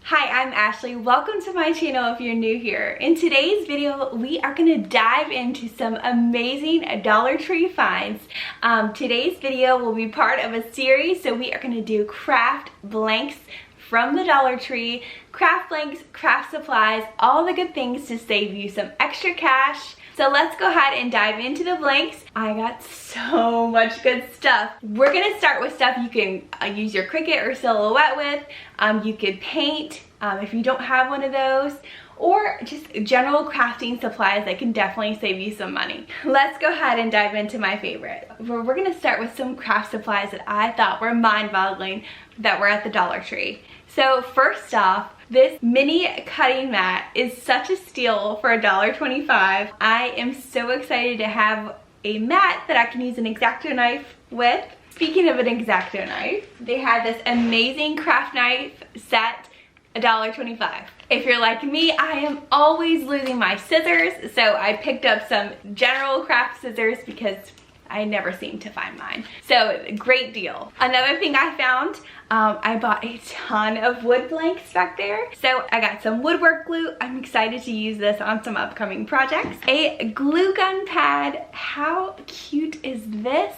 Hi, I'm Ashley. Welcome to my channel if you're new here. In today's video, we are going to dive into some amazing Dollar Tree finds. Today's video will be part of a series, so we are going to do craft blanks from the Dollar Tree, craft blanks, craft supplies, all the good things to save you some extra cash. So let's go ahead and dive into the blanks. I got so much good stuff. We're gonna start with stuff you can use your Cricut or Silhouette with. You could paint if you don't have one of those, or just general crafting supplies that can definitely save you some money. Let's go ahead and dive into my favorite. We're gonna start with some craft supplies that I thought were mind-boggling that were at the Dollar Tree. So first off, this mini cutting mat is such a steal for $1.25. I am so excited to have a mat that I can use an X-OXO knife with. Speaking of an X-OXO knife, they had this amazing craft knife set, $1.25. If you're like me, I am always losing my scissors, so I picked up some general craft scissors because I never seem to find mine. So great deal. Another thing I found, I bought a ton of wood blanks back there. So I got some woodwork glue. I'm excited to use this on some upcoming projects. A glue gun pad. How cute is this?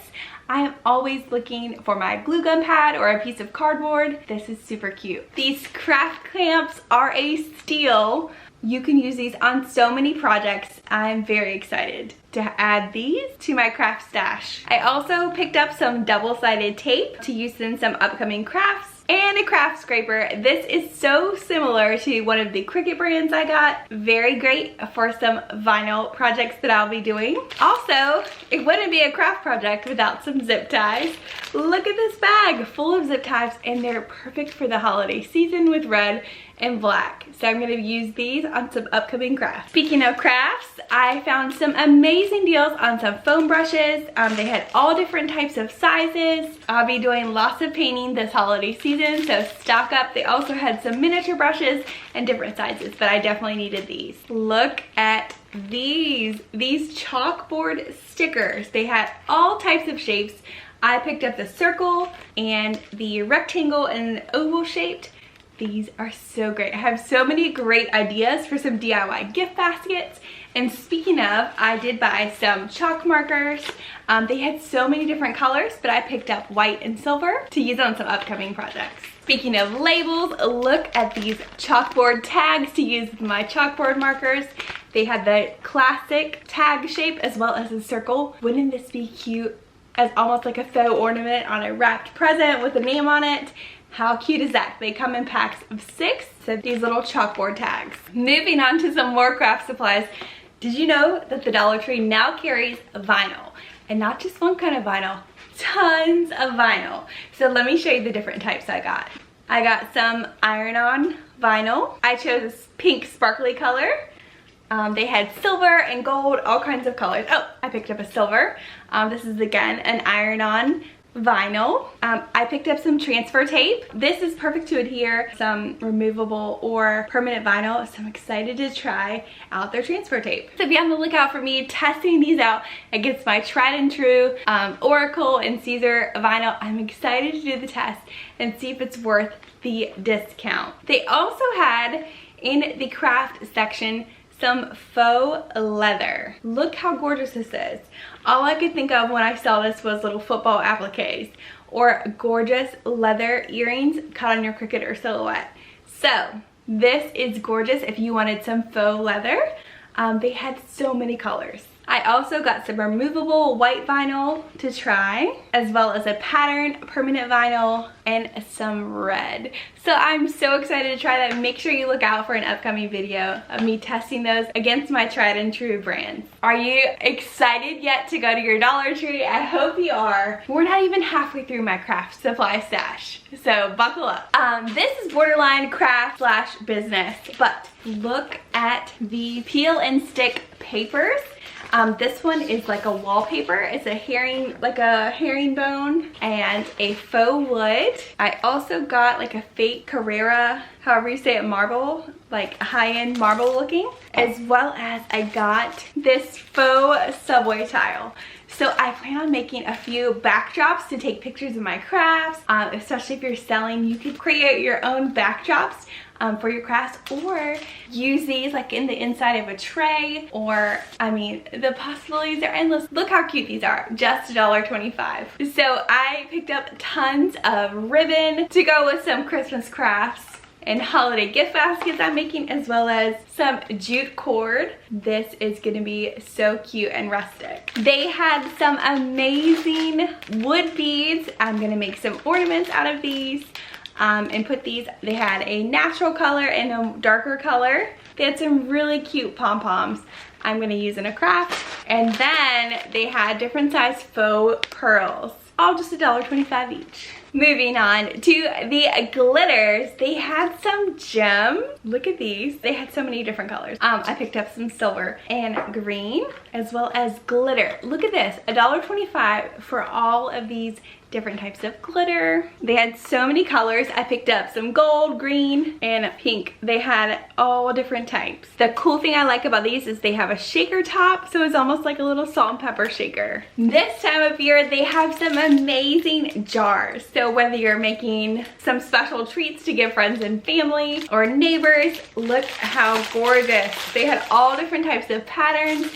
I am always looking for my glue gun pad or a piece of cardboard. This is super cute. These craft clamps are a steal. You can use these on so many projects. I'm very excited to add these to my craft stash. I also picked up some double-sided tape to use in some upcoming crafts and a craft scraper. This is so similar to one of the Cricut brands I got. Very great for some vinyl projects that I'll be doing. Also, it wouldn't be a craft project without some zip ties. Look at this bag full of zip ties, and they're perfect for the holiday season with red and black. So I'm gonna use these on some upcoming crafts. Speaking of crafts, I found some amazing deals on some foam brushes. They had all different types of sizes. I'll be doing lots of painting this holiday season, so stock up. They also had some miniature brushes and different sizes, but I definitely needed these. Look at these chalkboard stickers. They had all types of shapes. I picked up the circle and the rectangle and oval shaped. These are so great. I have so many great ideas for some DIY gift baskets. And speaking of, I did buy some chalk markers. They had so many different colors, but I picked up white and silver to use on some upcoming projects. Speaking of labels, look at these chalkboard tags to use with my chalkboard markers. They had the classic tag shape as well as a circle. Wouldn't this be cute as almost like a faux ornament on a wrapped present with a name on it? How cute is that? They come in packs of 6, so these little chalkboard tags. Moving on to some more craft supplies. Did you know that the Dollar Tree now carries vinyl? And not just one kind of vinyl, tons of vinyl. So let me show you the different types I got. I got some iron-on vinyl. I chose a pink sparkly color. They had silver and gold, all kinds of colors. Oh, I picked up a silver. This is again an iron-on vinyl. I picked up some transfer tape. This is perfect to adhere some removable or permanent vinyl, so I'm excited to try out their transfer tape. So be on the lookout for me testing these out against my tried and true Oracle and Caesar vinyl. I'm excited to do the test and see if it's worth the discount. They also had in the craft section some faux leather. Look how gorgeous this is. All I could think of when I saw this was little football appliques or gorgeous leather earrings cut on your Cricut or Silhouette. So this is gorgeous if you wanted some faux leather. They had so many colors. I also got some removable white vinyl to try, as well as a pattern permanent vinyl and some red. So I'm so excited to try that. Make sure you look out for an upcoming video of me testing those against my tried and true brands. Are you excited yet to go to your Dollar Tree? I hope you are. We're not even halfway through my craft supply stash, so buckle up. This is borderline craft / business, but look at the peel and stick papers. This one is like a wallpaper. It's a herringbone and a faux wood. I also got like a fake Carrera, however you say it, marble, like high-end marble looking, as well as I got this faux subway tile. So I plan on making a few backdrops to take pictures of my crafts, especially if you're selling. You could create your own backdrops for your crafts, or use these like in the inside of a tray, or I mean, the possibilities are endless. Look how cute these are, just $1.25. So I picked up tons of ribbon to go with some Christmas crafts and holiday gift baskets I'm making, as well as some jute cord. This is gonna be so cute and rustic. They had some amazing wood beads. I'm gonna make some ornaments out of these and put these, they had a natural color and a darker color. They had some really cute pom-poms I'm gonna use in a craft. And then they had different size faux pearls, all just $1.25 each. Moving on to the glitters, they had some gems. Look at these. They had so many different colors. I picked up some silver and green, as well as glitter. Look at this, $1.25 for all of these different types of glitter. They had so many colors. I picked up some gold, green, and pink. They had all different types. The cool thing I like about these is they have a shaker top, so it's almost like a little salt and pepper shaker. This time of year, they have some amazing jars. So whether you're making some special treats to give friends and family or neighbors, look how gorgeous. They had all different types of patterns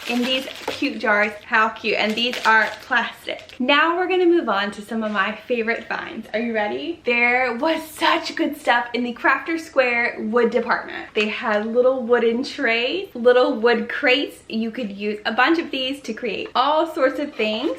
in these cute jars. How cute. And these are plastic. Now we're gonna move on to some of my favorite finds. Are you ready? There was such good stuff in the Crafter Square wood department. They had little wooden trays, little wood crates. You could use a bunch of these to create all sorts of things.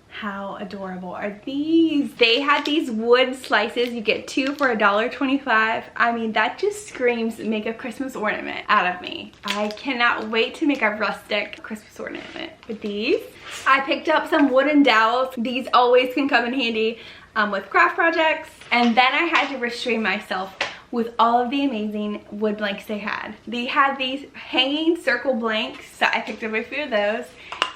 How adorable are these? They had these wood slices. You get 2 for $1.25. I mean, that just screams make a Christmas ornament out of me. I cannot wait to make a rustic Christmas ornament with these. I picked up some wooden dowels. These always can come in handy with craft projects. And then I had to restrain myself with all of the amazing wood blanks they had. They had these hanging circle blanks, so I picked up a few of those.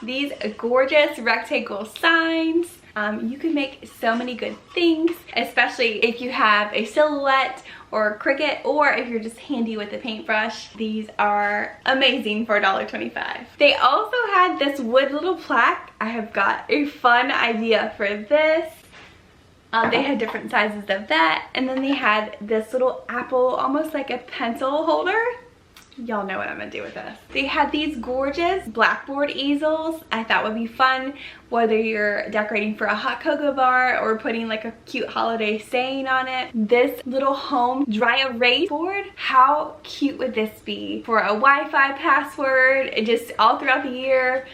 These gorgeous rectangle signs. You can make so many good things, especially if you have a silhouette or a Cricut, or if you're just handy with a paintbrush. These are amazing for $1.25. They also had this wood little plaque. I have got a fun idea for this. They had different sizes of that, and then they had this little apple, almost like a pencil holder. Y'all know what I'm gonna do with this. They had these gorgeous blackboard easels. I thought would be fun, whether you're decorating for a hot cocoa bar or putting like a cute holiday saying on it. This little home dry erase board, how cute would this be for a Wi-Fi password, just all throughout the year,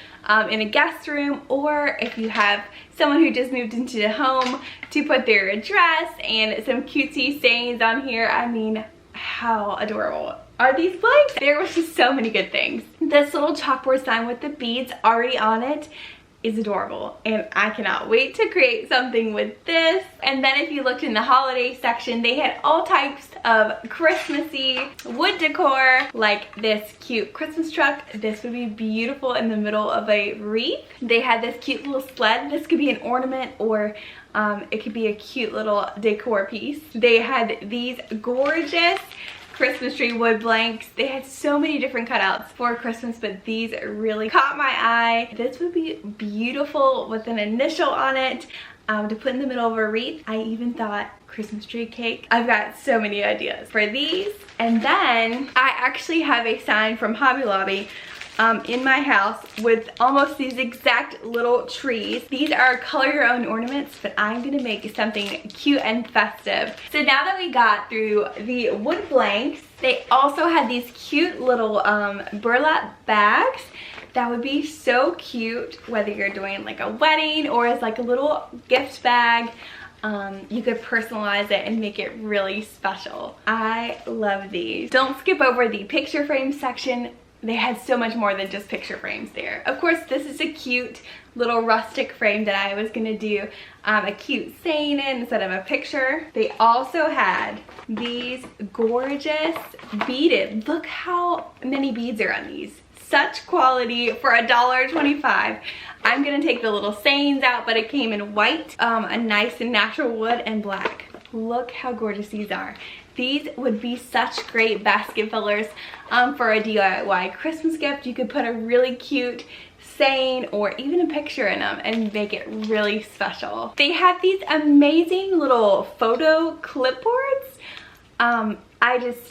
in a guest room, or if you have someone who just moved into the home to put their address and some cutesy sayings on here. I mean, how adorable are these blanks? There was just so many good things. This little chalkboard sign with the beads already on it is adorable, and I cannot wait to create something with this. And then if you looked in the holiday section, they had all types of Christmassy wood decor, like this cute Christmas truck. This would be beautiful in the middle of a wreath. They had this cute little sled. This could be an ornament, or it could be a cute little decor piece. They had these gorgeous Christmas tree wood blanks. They had so many different cutouts for Christmas, but these really caught my eye. This would be beautiful with an initial on it to put in the middle of a wreath. I even thought Christmas tree cake. I've got so many ideas for these. And then I actually have a sign from Hobby Lobby in my house with almost these exact little trees. These are color your own ornaments, but I'm gonna make something cute and festive. So now that we got through the wood blanks, they also had these cute little burlap bags that would be so cute, whether you're doing like a wedding or as like a little gift bag. You could personalize it and make it really special. I love these. Don't skip over the picture frame section. They had so much more than just picture frames there. Of course, this is a cute little rustic frame that I was gonna do a cute saying in instead of a picture. They also had these gorgeous beaded. Look how many beads are on these. Such quality for $1.25. I'm gonna take the little sayings out, but it came in white, a nice and natural wood, and black. Look how gorgeous these are. These would be such great basket fillers for a DIY Christmas gift. You could put a really cute saying or even a picture in them and make it really special. They had these amazing little photo clipboards.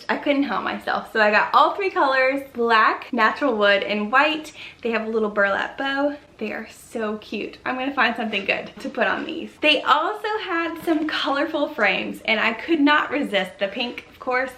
I couldn't help myself. So I got all 3 colors, black, natural wood, and white. They have a little burlap bow. They are so cute. I'm gonna find something good to put on these. They also had some colorful frames, and I could not resist the pink, of course.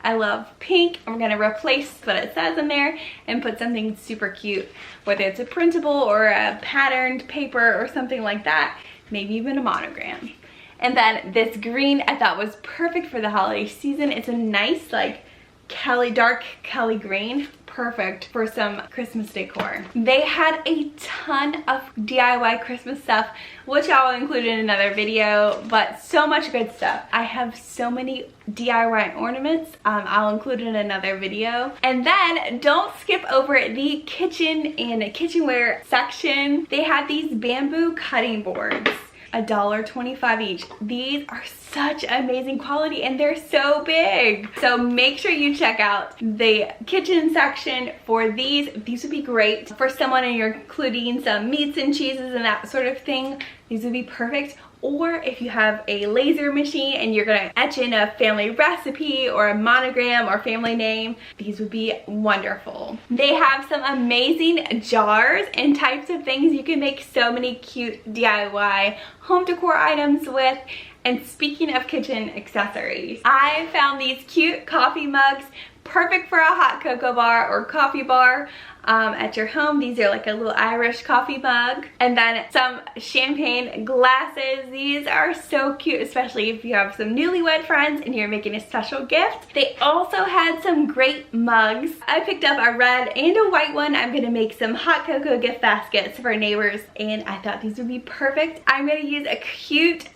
I love pink. I'm gonna replace what it says in there and put something super cute, whether it's a printable or a patterned paper or something like that, maybe even a monogram. And then this green I thought was perfect for the holiday season. It's a nice like dark Kelly green, perfect for some Christmas decor. They had a ton of DIY Christmas stuff, which I will include in another video, but so much good stuff. I have so many DIY ornaments. I'll include in another video. And then don't skip over the kitchen and kitchenware section. They had these bamboo cutting boards. $1.25 each. These are such amazing quality and they're so big. So make sure you check out the kitchen section for these. These would be great for someone and you're including some meats and cheeses and that sort of thing. These would be perfect. Or if you have a laser machine and you're gonna etch in a family recipe or a monogram or family name, these would be wonderful. They have some amazing jars and types of things you can make so many cute DIY home decor items with. And speaking of kitchen accessories, I found these cute coffee mugs, perfect for a hot cocoa bar or coffee bar at your home. These are like a little Irish coffee mug. And then some champagne glasses. These are so cute, especially if you have some newlywed friends and you're making a special gift. They also had some great mugs. I picked up a red and a white one. I'm gonna make some hot cocoa gift baskets for neighbors and I thought these would be perfect. I'm gonna use a cute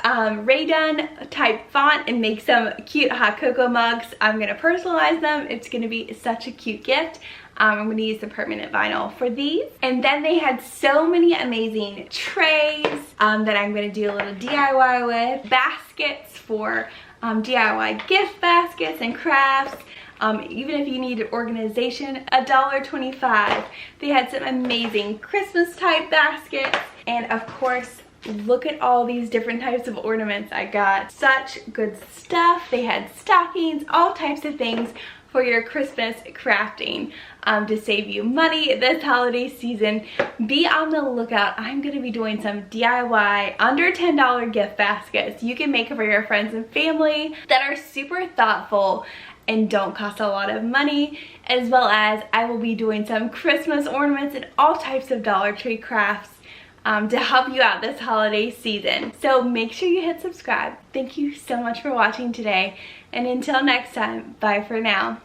Ray Dunn type font and make some cute hot cocoa mugs. I'm gonna personalize them. It's gonna be such a cute gift. I'm going to use the permanent vinyl for these. And then they had so many amazing trays that I'm going to do a little DIY with. Baskets for DIY gift baskets and crafts. Even if you need organization, $1.25. They had some amazing Christmas type baskets. And of course, look at all these different types of ornaments I got. Such good stuff. They had stockings, all types of things for your Christmas crafting to save you money this holiday season. Be on the lookout. I'm going to be doing some DIY under $10 gift baskets you can make for your friends and family that are super thoughtful and don't cost a lot of money, as well as I will be doing some Christmas ornaments and all types of Dollar Tree crafts to help you out this holiday season. So make sure you hit subscribe. Thank you so much for watching today, and until next time, bye for now.